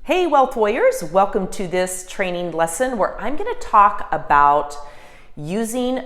Hey Wealth Warriors, welcome to this training lesson where I'm going to talk about using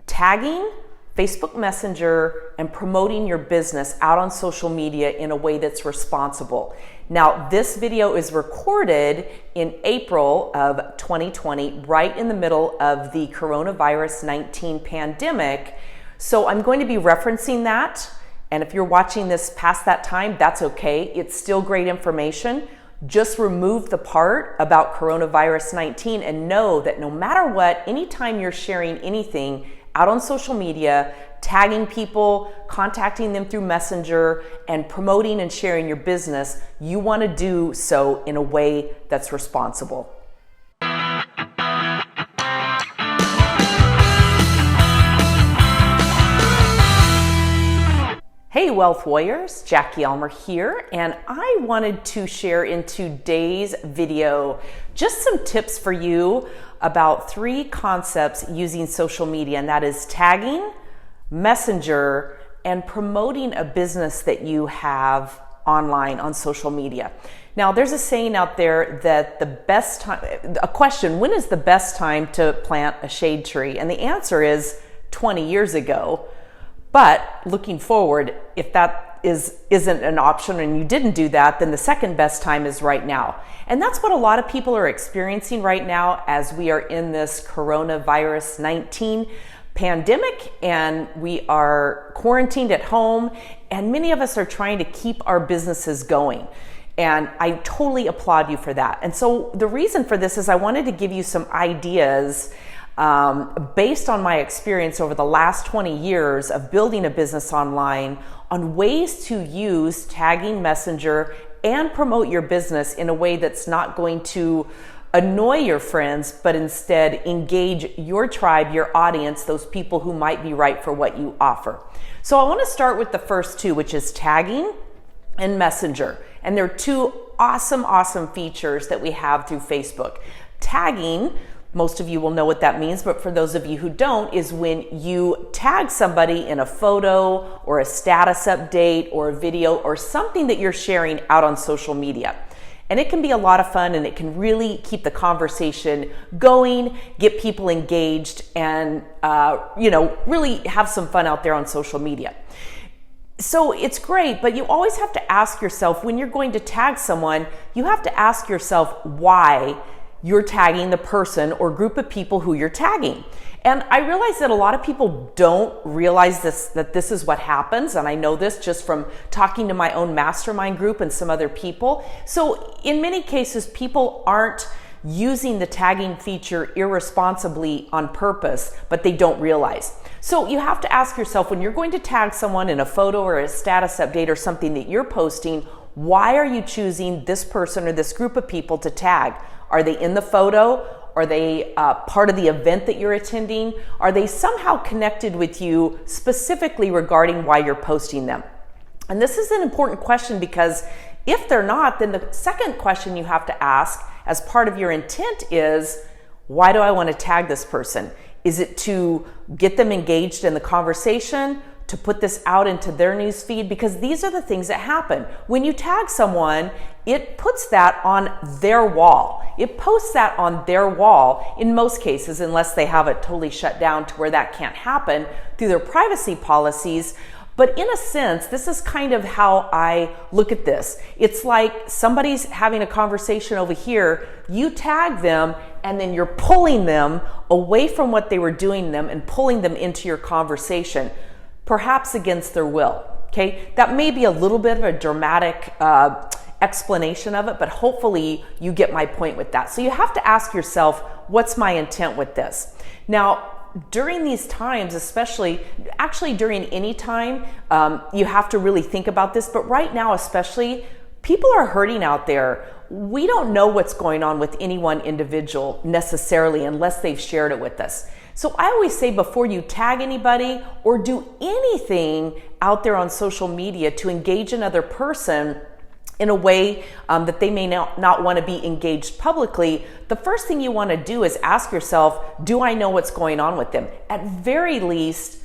tagging, Facebook Messenger, and promoting your business out on social media in a way that's responsible. Now, this video is recorded in April of 2020, right in the middle of the coronavirus 19 pandemic. So I'm going to be referencing that. And if you're watching this past that time, that's okay. It's still great information. Just remove the part about coronavirus 19 and know that no matter what, anytime you're sharing anything out on social media, tagging people, contacting them through Messenger, and promoting and sharing your business, you want to do so in a way that's responsible. Hey Wealth Warriors, Jackie Elmer here, and I wanted to share in today's video just some tips for you about 3 concepts using social media, and that is tagging, Messenger, and promoting a business that you have online on social media. Now, there's a saying out there that a question, when is the best time to plant a shade tree? And the answer is 20 years ago. But looking forward, if that isn't an option and you didn't do that, then the second best time is right now. And that's what a lot of people are experiencing right now as we are in this coronavirus 19 pandemic and we are quarantined at home, and many of us are trying to keep our businesses going. And I totally applaud you for that. And so the reason for this is I wanted to give you some ideas based on my experience over the last 20 years of building a business online on ways to use tagging, Messenger, and promote your business in a way that's not going to annoy your friends, but instead engage your tribe, your audience, those people who might be right for what you offer. So I want to start with the first 2, which is tagging and Messenger. And they're 2 awesome features that we have through Facebook. Tagging, most of you will know what that means, but for those of you who don't, is when you tag somebody in a photo or a status update or a video or something that you're sharing out on social media. And it can be a lot of fun, and it can really keep the conversation going, get people engaged, and really have some fun out there on social media. So it's great, but you always have to ask yourself, when you're going to tag someone, you have to ask yourself why you're tagging the person or group of people who you're tagging. And I realize that a lot of people don't realize that this is what happens. And I know this just from talking to my own mastermind group and some other people. So in many cases, people aren't using the tagging feature irresponsibly on purpose, but they don't realize. So you have to ask yourself, when you're going to tag someone in a photo or a status update or something that you're posting, why are you choosing this person or this group of people to tag? Are they in the photo? Are they part of the event that you're attending? Are they somehow connected with you specifically regarding why you're posting them? And this is an important question, because if they're not, then the second question you have to ask as part of your intent is, why do I want to tag this person? Is it to get them engaged in the conversation, to put this out into their news feed? Because these are the things that happen. When you tag someone, it puts that on their wall. It posts that on their wall in most cases, unless they have it totally shut down to where that can't happen through their privacy policies. But in a sense, this is kind of how I look at this. It's like somebody's having a conversation over here, you tag them, and then you're pulling them away from what they were doing them and pulling them into your conversation, perhaps against their will. Okay, that may be a little bit of a dramatic explanation of it, but hopefully you get my point with that. So you have to ask yourself, what's my intent with this? Now, during these times, actually during any time, you have to really think about this, but right now especially, people are hurting out there. We don't know what's going on with any one individual necessarily unless they've shared it with us. So I always say, before you tag anybody or do anything out there on social media to engage another person in a way that they may not want to be engaged publicly, the first thing you want to do is ask yourself, do I know what's going on with them? At very least,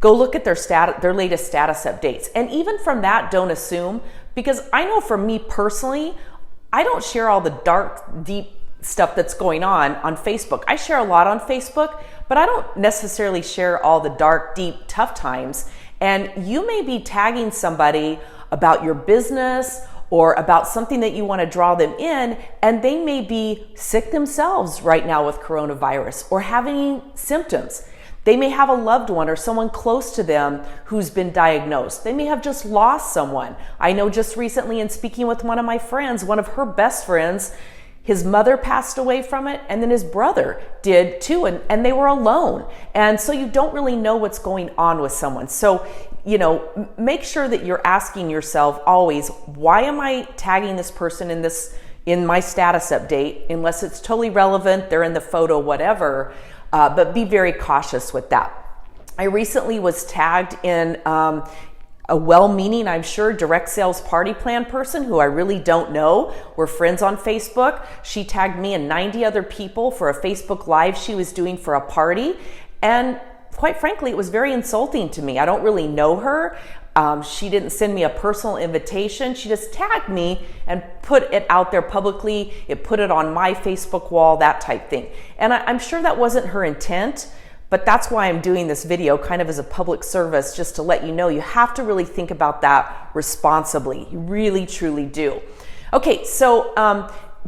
go look at their latest status updates. And even from that, don't assume, because I know for me personally, I don't share all the dark, deep stuff that's going on Facebook. I share a lot on Facebook, but I don't necessarily share all the dark, deep, tough times. And you may be tagging somebody about your business or about something that you want to draw them in, and they may be sick themselves right now with coronavirus or having symptoms. They may have a loved one or someone close to them who's been diagnosed. They may have just lost someone. I know just recently in speaking with one of my friends, one of her best friends, his mother passed away from it, and then his brother did too, and they were alone. And so you don't really know what's going on with someone. So, make sure that you're asking yourself always, why am I tagging this person in my status update, unless it's totally relevant, they're in the photo, whatever, but be very cautious with that. I recently was tagged in a well-meaning, I'm sure, direct sales party plan person who I really don't know. We're friends on Facebook. She tagged me and 90 other people for a Facebook Live she was doing for a party. And quite frankly, it was very insulting to me. I don't really know her. She didn't send me a personal invitation. She just tagged me and put it out there publicly. It put it on my Facebook wall, that type thing. And I'm sure that wasn't her intent. But that's why I'm doing this video kind of as a public service, just to let you know you have to really think about that responsibly. You really, truly do. Okay, so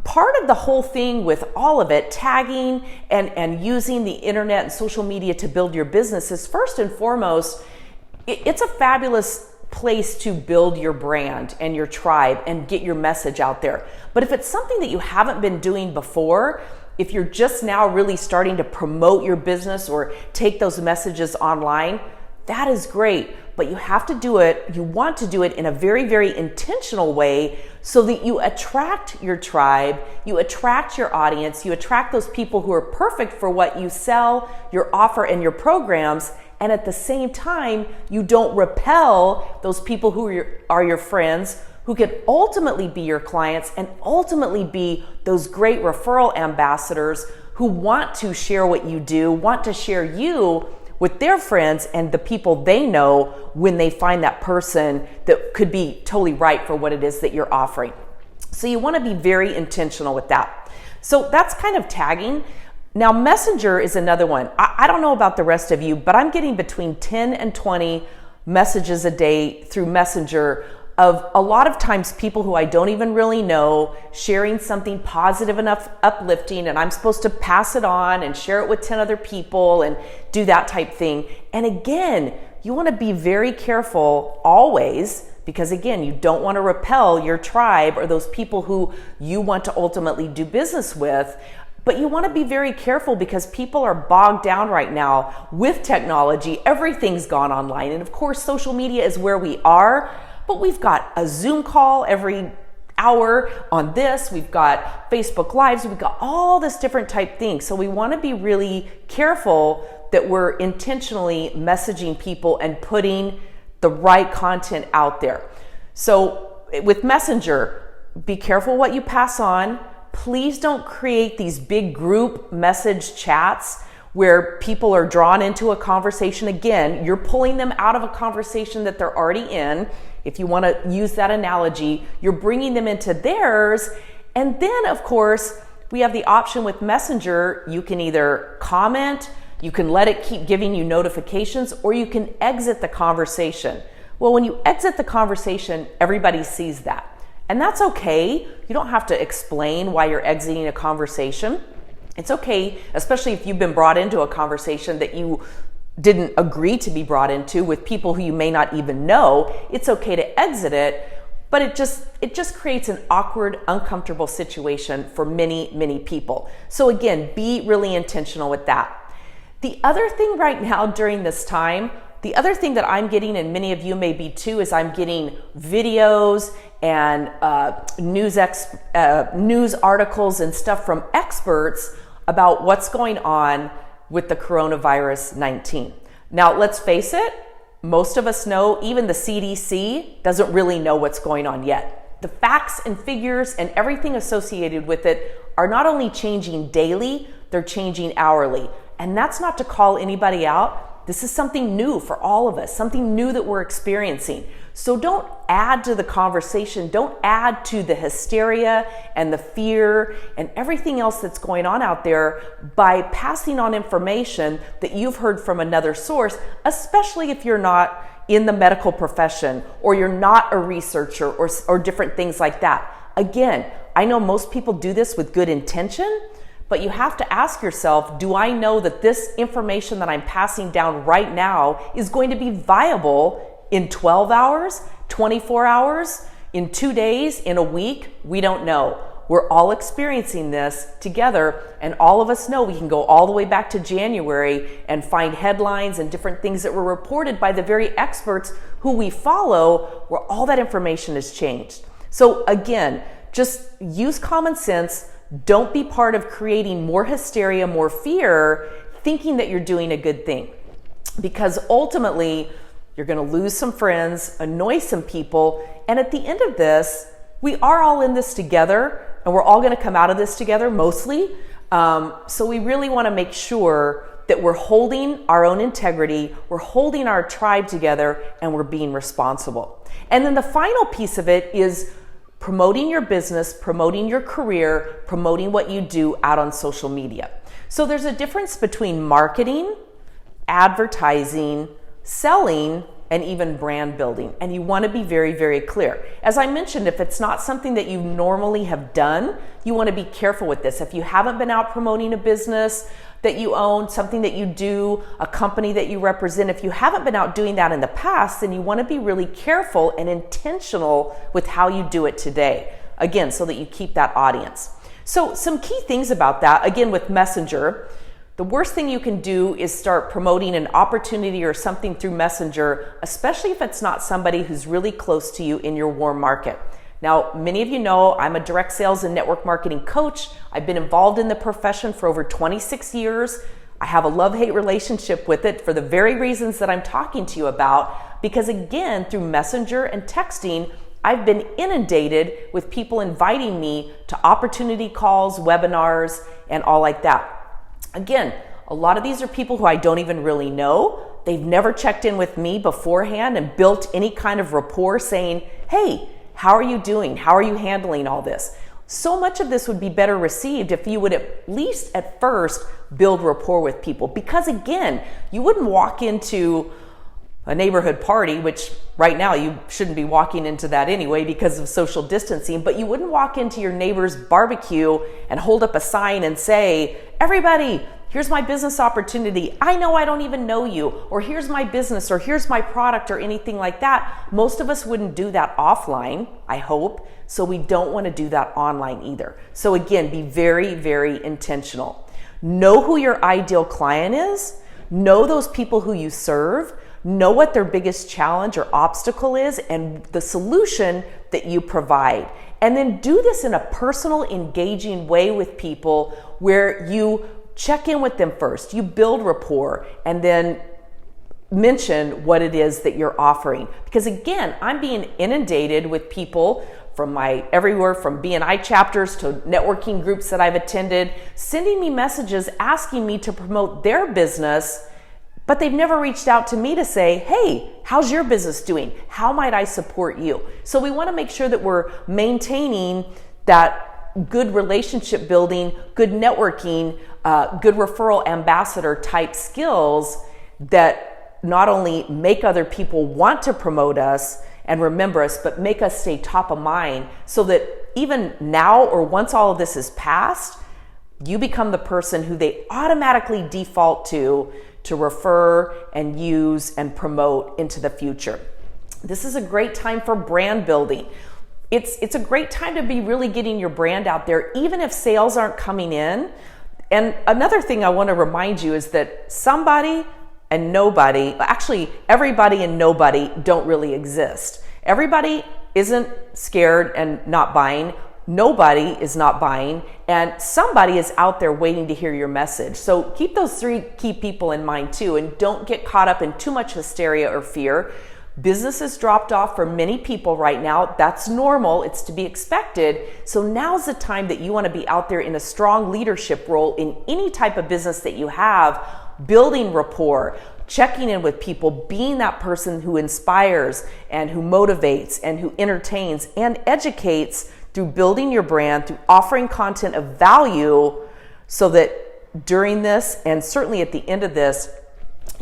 part of the whole thing with all of it, tagging and using the internet and social media to build your business is first and foremost, it's a fabulous place to build your brand and your tribe and get your message out there. But if it's something that you haven't been doing before, if you're just now really starting to promote your business or take those messages online, that is great. But you have to do it, you want to do it in a very, very intentional way so that you attract your tribe, you attract your audience, you attract those people who are perfect for what you sell, your offer, and your programs. And at the same time, you don't repel those people who are your friends, who could ultimately be your clients and ultimately be those great referral ambassadors who want to share what you do, want to share you with their friends and the people they know when they find that person that could be totally right for what it is that you're offering. So you want to be very intentional with that. So that's kind of tagging. Now, Messenger is another one. I don't know about the rest of you, but I'm getting between 10 and 20 messages a day through Messenger of a lot of times people who I don't even really know sharing something positive enough, uplifting, and I'm supposed to pass it on and share it with 10 other people and do that type thing. And again, you want to be very careful always, because again, you don't want to repel your tribe or those people who you want to ultimately do business with. But you want to be very careful because people are bogged down right now with technology. Everything's gone online. And of course, social media is where we are. But we've got a Zoom call every hour on this. We've got Facebook Lives. We've got all this different type things. So we want to be really careful that we're intentionally messaging people and putting the right content out there. So with Messenger, be careful what you pass on. Please don't create these big group message chats where people are drawn into a conversation. Again, you're pulling them out of a conversation that they're already in. If you want to use that analogy, you're bringing them into theirs. And then, of course, we have the option with Messenger. You can either comment, you can let it keep giving you notifications, or you can exit the conversation. Well, when you exit the conversation, everybody sees that. And that's okay. You don't have to explain why you're exiting a conversation. It's okay, especially if you've been brought into a conversation that you didn't agree to be brought into with people who you may not even know. It's okay to exit it, but it just creates an awkward, uncomfortable situation for many, many people. So again, be really intentional with that. The other thing right now during this time, the other thing that I'm getting, and many of you may be too, is I'm getting videos and news articles and stuff from experts about what's going on with the coronavirus 19. Now, let's face it, most of us know, even the CDC doesn't really know what's going on yet. The facts and figures and everything associated with it are not only changing daily, they're changing hourly. And that's not to call anybody out. This is something new for all of us, something new that we're experiencing. So don't add to the conversation, don't add to the hysteria and the fear and everything else that's going on out there by passing on information that you've heard from another source, especially if you're not in the medical profession or you're not a researcher or different things like that. Again, I know most people do this with good intention, but you have to ask yourself, do I know that this information that I'm passing down right now is going to be viable in 12 hours, 24 hours, in 2 days, in a week? We don't know. We're all experiencing this together, and all of us know we can go all the way back to January and find headlines and different things that were reported by the very experts who we follow, where all that information has changed. So again, just use common sense. Don't be part of creating more hysteria, more fear, thinking that you're doing a good thing. Because ultimately, you're going to lose some friends, annoy some people, and at the end of this, we are all in this together, and we're all going to come out of this together, mostly. So we really want to make sure that we're holding our own integrity, we're holding our tribe together, and we're being responsible. And then the final piece of it is promoting your business, promoting your career, promoting what you do out on social media. So there's a difference between marketing, advertising, selling, and even brand building. And you want to be very, very clear. As I mentioned, if it's not something that you normally have done, you want to be careful with this. If you haven't been out promoting a business that you own, something that you do, a company that you represent, if you haven't been out doing that in the past, then you want to be really careful and intentional with how you do it today. Again, so that you keep that audience. So some key things about that, again, with Messenger, the worst thing you can do is start promoting an opportunity or something through Messenger, especially if it's not somebody who's really close to you in your warm market. Now, many of you know I'm a direct sales and network marketing coach. I've been involved in the profession for over 26 years. I have a love-hate relationship with it for the very reasons that I'm talking to you about, because again, through Messenger and texting, I've been inundated with people inviting me to opportunity calls, webinars, and all like that. Again, a lot of these are people who I don't even really know. They've never checked in with me beforehand and built any kind of rapport saying, hey, how are you doing? How are you handling all this? So much of this would be better received if you would at least at first build rapport with people. Because again, you wouldn't walk into a neighborhood party, which right now you shouldn't be walking into that anyway because of social distancing, but you wouldn't walk into your neighbor's barbecue and hold up a sign and say, everybody, here's my business opportunity. I know I don't even know you, or here's my business, or here's my product, or anything like that. Most of us wouldn't do that offline, I hope, so we don't want to do that online either. So again, be very, very intentional. Know who your ideal client is. Know those people who you serve. Know what their biggest challenge or obstacle is and the solution that you provide. And then do this in a personal, engaging way with people where you check in with them first. You build rapport and then mention what it is that you're offering. Because again, I'm being inundated with people from everywhere from BNI chapters to networking groups that I've attended, sending me messages asking me to promote their business, but they've never reached out to me to say, hey, how's your business doing? How might I support you? So we want to make sure that we're maintaining that good relationship building, good networking, good referral ambassador type skills that not only make other people want to promote us and remember us, but make us stay top of mind so that even now or once all of this is past, you become the person who they automatically default to refer and use and promote into the future. This is a great time for brand building. It's a great time to be really getting your brand out there, even if sales aren't coming in. And another thing I want to remind you is that somebody and nobody, actually everybody and nobody don't really exist. Everybody isn't scared and not buying. Nobody is not buying, and somebody is out there waiting to hear your message. So keep those three key people in mind too, and don't get caught up in too much hysteria or fear. Business has dropped off for many people right now. That's normal. It's to be expected. So now's the time that you want to be out there in a strong leadership role in any type of business that you have, building rapport, checking in with people, being that person who inspires and who motivates and who entertains and educates through building your brand, through offering content of value, so that during this and certainly at the end of this,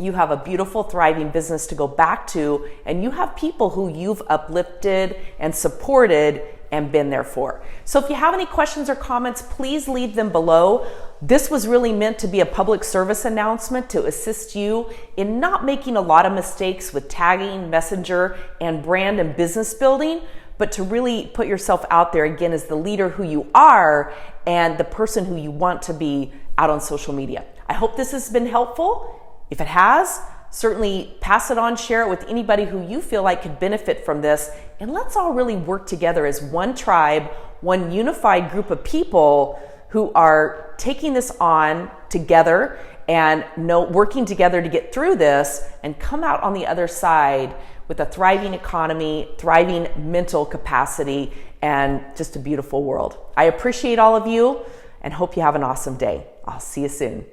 you have a beautiful, thriving business to go back to, and you have people who you've uplifted and supported and been there for. So if you have any questions or comments, please leave them below. This was really meant to be a public service announcement to assist you in not making a lot of mistakes with tagging, messenger, and brand and business building, but to really put yourself out there again as the leader who you are and the person who you want to be out on social media. I hope this has been helpful. If it has, certainly pass it on, share it with anybody who you feel like could benefit from this, and let's all really work together as one tribe, one unified group of people who are taking this on together and working together to get through this and come out on the other side with a thriving economy, thriving mental capacity, and just a beautiful world. I appreciate all of you and hope you have an awesome day. I'll see you soon.